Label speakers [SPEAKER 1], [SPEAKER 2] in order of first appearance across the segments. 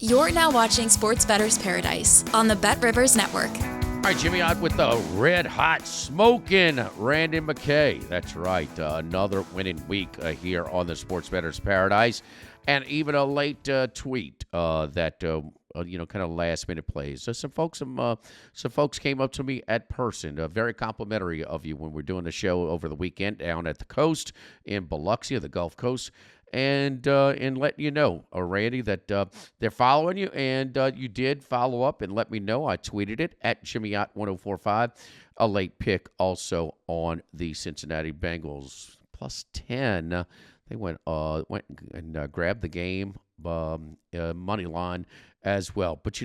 [SPEAKER 1] You're now watching Sports Bettor's Paradise on the BetRivers Network.
[SPEAKER 2] All right, Jimmy Ott with the red hot smoking Randy McKay. That's right, another winning week here on the Sports Bettor's Paradise, and even a late tweet that kind of last minute plays. So some folks came up to me at person, very complimentary of you when we're doing the show over the weekend down at the coast in Biloxi, the Gulf Coast. And let you know, Randy, that they're following you, and you did follow up and let me know. I tweeted it at Jimmy Ott 1045, a late pick also on the Cincinnati Bengals plus 10. They went and grabbed the game money line as well. But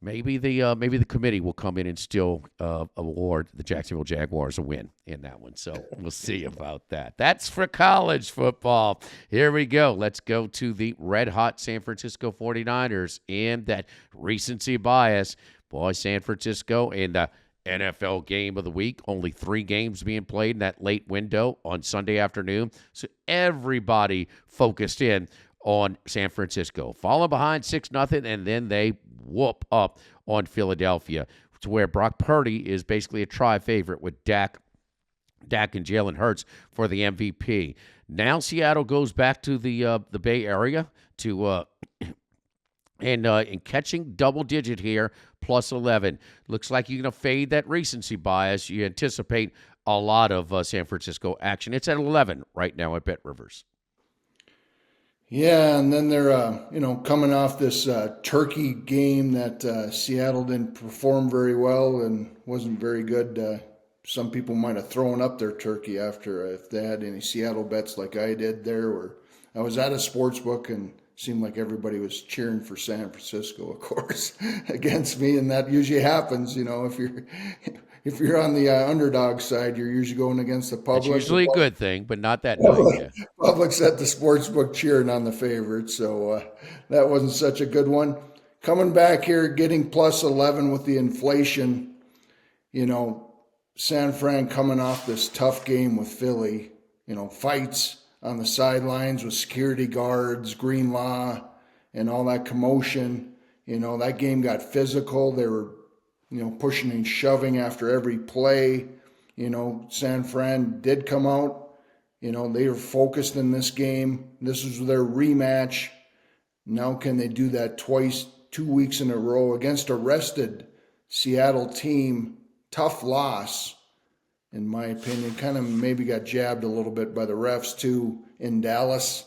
[SPEAKER 2] maybe the committee will come in and still award the Jacksonville Jaguars a win in that one. So we'll see about that. That's for college football. Here we go. Let's go to the red-hot San Francisco 49ers in that recency bias. Boy, San Francisco in the NFL game of the week. Only 3 games being played in that late window on Sunday afternoon. So everybody focused in on San Francisco. Falling behind 6-0, and then they whoop up on Philadelphia, to where Brock Purdy is basically a try favorite with Dak and Jalen Hurts for the MVP. Now Seattle goes back to the Bay Area to and catching double digit here, plus 11. Looks like you're going to fade that recency bias. You anticipate a lot of San Francisco action. It's at 11 right now at BetRivers.
[SPEAKER 3] Yeah, and then they're, coming off this turkey game that Seattle didn't perform very well and wasn't very good. Some people might have thrown up their turkey after if they had any Seattle bets like I did there. Or I was at a sports book and seemed like everybody was cheering for San Francisco, of course, against me, and that usually happens. If you're on the underdog side, you're usually going against the public.
[SPEAKER 2] It's usually a good thing, but not that night. Yeah.
[SPEAKER 3] Public's at the sports book cheering on the favorite, so that wasn't such a good one. Coming back here, getting plus 11 with the inflation, San Fran coming off this tough game with Philly, fights on the sidelines with security guards, green law, and all that commotion. That game got physical. They were pushing and shoving after every play. San Fran did come out. They were focused in this game. This was their rematch. Now can they do that twice, 2 weeks in a row against a rested Seattle team? Tough loss, in my opinion. Kind of maybe got jabbed a little bit by the refs too in Dallas.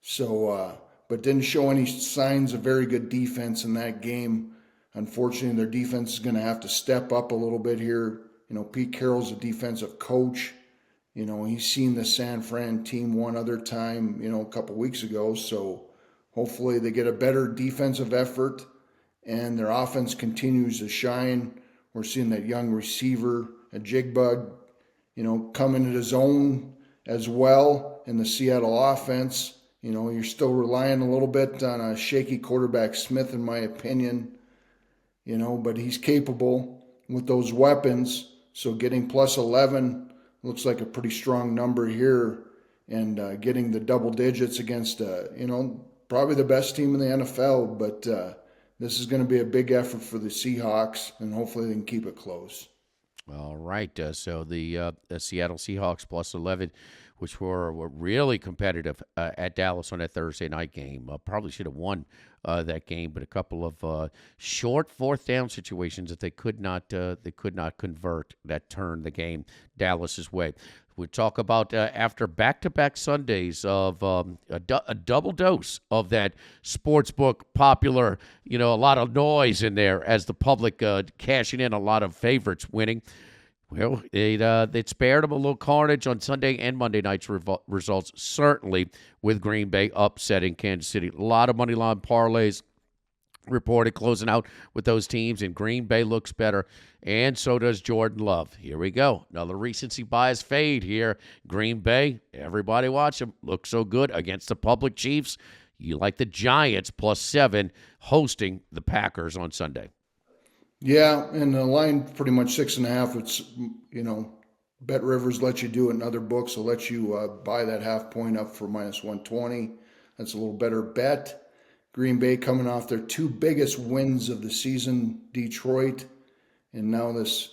[SPEAKER 3] So, but didn't show any signs of very good defense in that game. Unfortunately, their defense is going to have to step up a little bit here. Pete Carroll's a defensive coach. He's seen the San Fran team one other time, a couple weeks ago. So hopefully they get a better defensive effort and their offense continues to shine. We're seeing that young receiver, a Jigbug, come into his own as well in the Seattle offense. You're still relying a little bit on a shaky quarterback Smith, in my opinion. But he's capable with those weapons. So getting plus 11 looks like a pretty strong number here. And getting the double digits against, probably the best team in the NFL. But this is going to be a big effort for the Seahawks, and hopefully they can keep it close.
[SPEAKER 2] All right. So the Seattle Seahawks plus 11, which were really competitive at Dallas on that Thursday night game. Probably should have won that game, but a couple of short fourth down situations that they could not convert that turned the game Dallas's way. We talk about after back-to-back Sundays of a double dose of that sportsbook popular, a lot of noise in there as the public cashing in a lot of favorites winning. Well, it spared them a little carnage on Sunday and Monday night's results, certainly with Green Bay upsetting Kansas City. A lot of money line parlays reported closing out with those teams, and Green Bay looks better, and so does Jordan Love. Here we go. Another recency bias fade here. Green Bay, everybody watch them. Look so good against the public Chiefs. You like the Giants plus 7 hosting the Packers on Sunday.
[SPEAKER 3] Yeah, and the line pretty much 6.5. It's, BetRivers lets you do it in other books. It'll let you buy that half point up for minus 120. That's a little better bet. Green Bay coming off their two biggest wins of the season, Detroit, and now this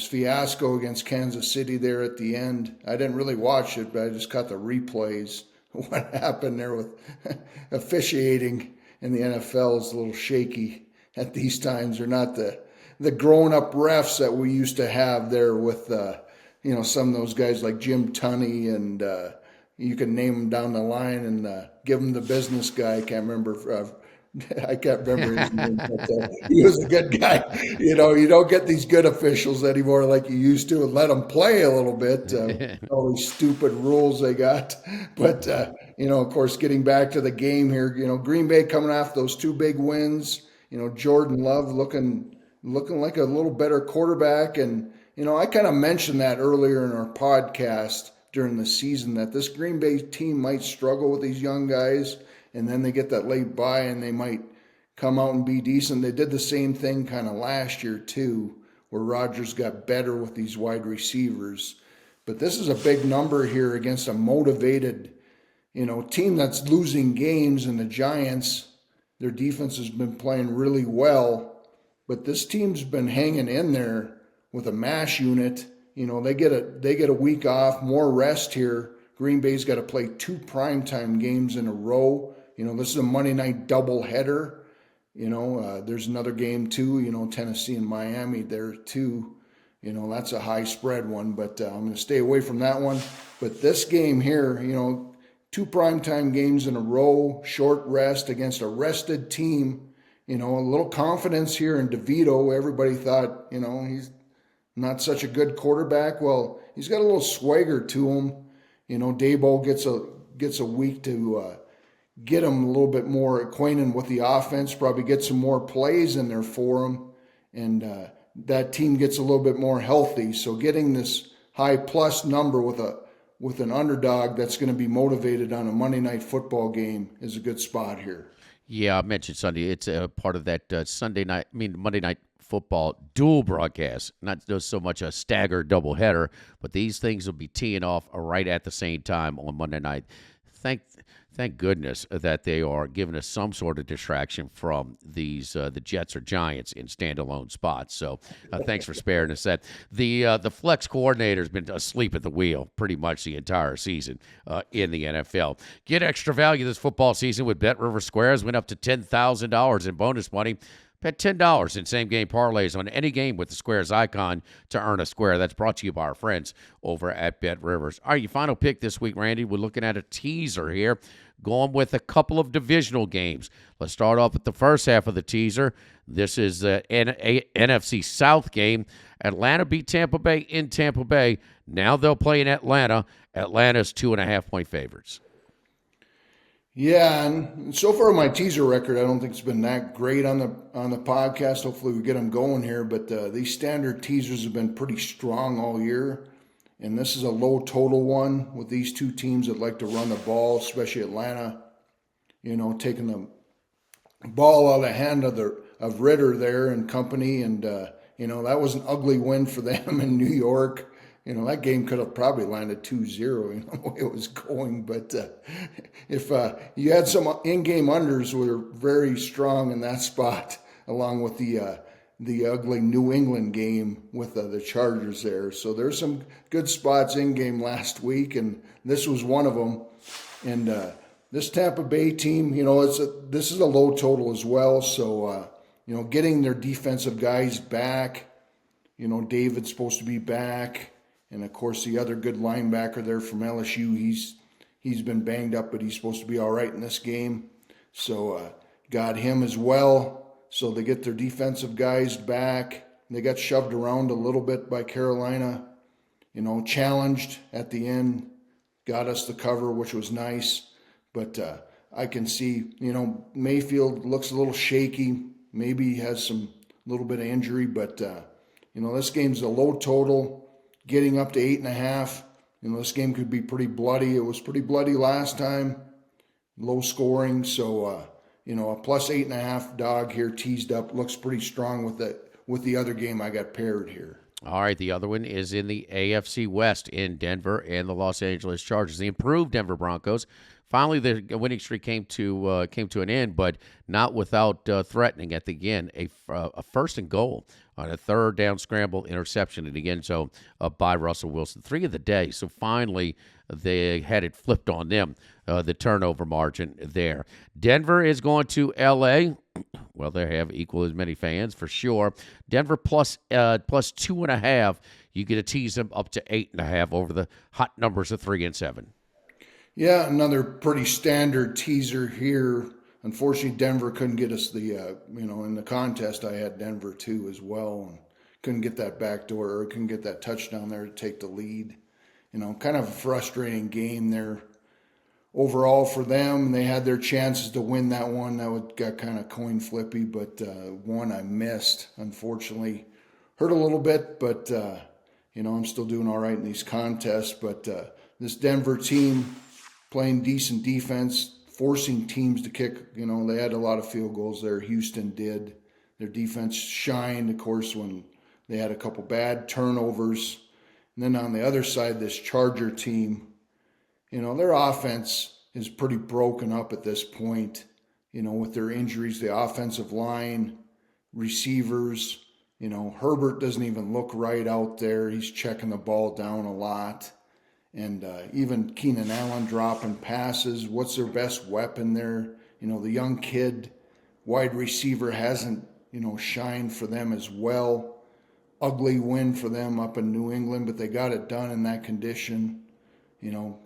[SPEAKER 3] fiasco against Kansas City there at the end. I didn't really watch it, but I just caught the replays. What happened there with officiating in the NFL is a little shaky at these times. They're not the grown-up refs that we used to have there with some of those guys like Jim Tunney, and you can name them down the line and give them the business guy. I can't remember his name, but he was a good guy. You don't get these good officials anymore like you used to, and let them play a little bit. All these stupid rules they got. But, of course, getting back to the game here, Green Bay coming off those two big wins, Jordan Love looking like a little better quarterback. And, I kind of mentioned that earlier in our podcast during the season that this Green Bay team might struggle with these young guys, and then they get that late bye and they might come out and be decent. They did the same thing kind of last year too, where Rodgers got better with these wide receivers. But this is a big number here against a motivated, team that's losing games, and the Giants, their defense has been playing really well, but this team's been hanging in there with a mash unit. They get a week off, more rest here. Green Bay's got to play two primetime games in a row. This is a Monday night doubleheader. There's another game too, Tennessee and Miami there too. That's a high spread one, but I'm going to stay away from that one. But this game here, two primetime games in a row, short rest against a rested team. A little confidence here in DeVito. Everybody thought, he's not such a good quarterback. Well, he's got a little swagger to him. Daboll gets a week to get him a little bit more acquainted with the offense, probably get some more plays in there for him, and that team gets a little bit more healthy. So getting this high plus number with an underdog that's going to be motivated on a Monday night football game is a good spot here.
[SPEAKER 2] Yeah, I mentioned Sunday. It's a part of that Monday night football dual broadcast, not so much a staggered doubleheader, but these things will be teeing off right at the same time on Monday night. Thank goodness that they are giving us some sort of distraction from these the Jets or Giants in standalone spots. So thanks for sparing us that. The flex coordinator has been asleep at the wheel pretty much the entire season in the NFL. Get extra value this football season with BetRivers Squares. Went up to $10,000 in bonus money. Bet $10 in same-game parlays on any game with the Squares icon to earn a square. That's brought to you by our friends over at BetRivers. All right, your final pick this week, Randy. We're looking at a teaser here, going with a couple of divisional games. Let's start off with the first half of the teaser. This is the NFC South game. Atlanta beat Tampa Bay in Tampa Bay. Now they'll play in Atlanta. Atlanta's 2.5-point favorites.
[SPEAKER 3] Yeah, and so far my teaser record, I don't think it's been that great on the podcast. Hopefully we get them going here, but these standard teasers have been pretty strong all year, and this is a low total one with these two teams that like to run the ball, especially Atlanta. Taking the ball out of the hand of Ritter there and company, and that was an ugly win for them in New York. That game could have probably landed 2-0, the way it was going. But if you had some in-game unders were very strong in that spot, along with the ugly New England game with the Chargers there. So there's some good spots in-game last week, and this was one of them. And this Tampa Bay team, this is a low total as well. So, getting their defensive guys back, David's supposed to be back. And, of course, the other good linebacker there from LSU, he's been banged up, but he's supposed to be all right in this game. So got him as well. So they get their defensive guys back. They got shoved around a little bit by Carolina, challenged at the end. Got us the cover, which was nice. But I can see, Mayfield looks a little shaky. Maybe he has some little bit of injury. But, this game's a low total. Getting up to 8.5. This game could be pretty bloody. It was pretty bloody last time. Low scoring. So, a plus 8.5 dog here teased up. Looks pretty strong with the other game I got paired here.
[SPEAKER 2] All right, the other one is in the AFC West in Denver and the Los Angeles Chargers. The improved Denver Broncos. Finally, the winning streak came to an end, but not without threatening at the end a first and goal on a third down scramble interception in the end zone by Russell Wilson. 3 of the day. So finally, they had it flipped on them, the turnover margin there. Denver is going to L.A. Well, they have equal as many fans for sure. Denver plus 2.5. You get to tease them up to 8.5 over the hot numbers of 3 and 7.
[SPEAKER 3] Yeah, another pretty standard teaser here. Unfortunately, Denver couldn't get us in the contest. I had Denver too as well, and couldn't get that backdoor or couldn't get that touchdown there to take the lead. Kind of a frustrating game there. Overall for them, they had their chances to win that one. That got kind of coin flippy, but one I missed, unfortunately. Hurt a little bit, but, I'm still doing all right in these contests. But this Denver team playing decent defense, forcing teams to kick. They had a lot of field goals there. Houston did. Their defense shined, of course, when they had a couple bad turnovers. And then on the other side, this Charger team, their offense is pretty broken up at this point, with their injuries, the offensive line, receivers. Herbert doesn't even look right out there. He's checking the ball down a lot. And even Keenan Allen dropping passes. What's their best weapon there? The young kid, wide receiver hasn't, shined for them as well. Ugly win for them up in New England, but they got it done in that condition.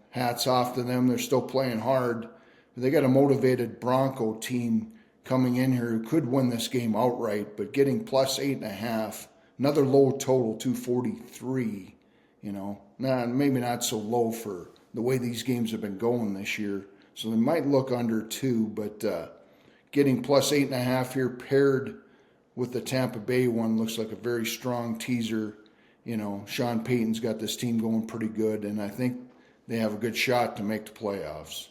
[SPEAKER 3] Hats off to them. They're still playing hard. But they got a motivated Bronco team coming in here who could win this game outright, but getting plus 8.5, another low total, 243. Maybe not so low for the way these games have been going this year. So they might look under 2, but getting plus 8.5 here paired with the Tampa Bay one looks like a very strong teaser. Sean Payton's got this team going pretty good, and I think they have a good shot to make the playoffs.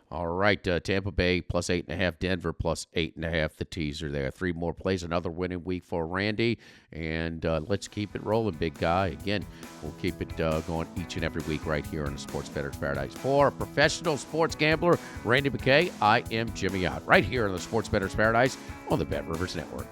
[SPEAKER 2] All right, Tampa Bay plus 8.5, Denver plus 8.5, the teaser there. 3 more plays, another winning week for Randy, and let's keep it rolling, big guy. Again, we'll keep it going each and every week right here on the Sports Bettor's Paradise. For a professional sports gambler, Randy McKay, I am Jimmy Ott, right here on the Sports Bettor's Paradise on the BetRivers Network.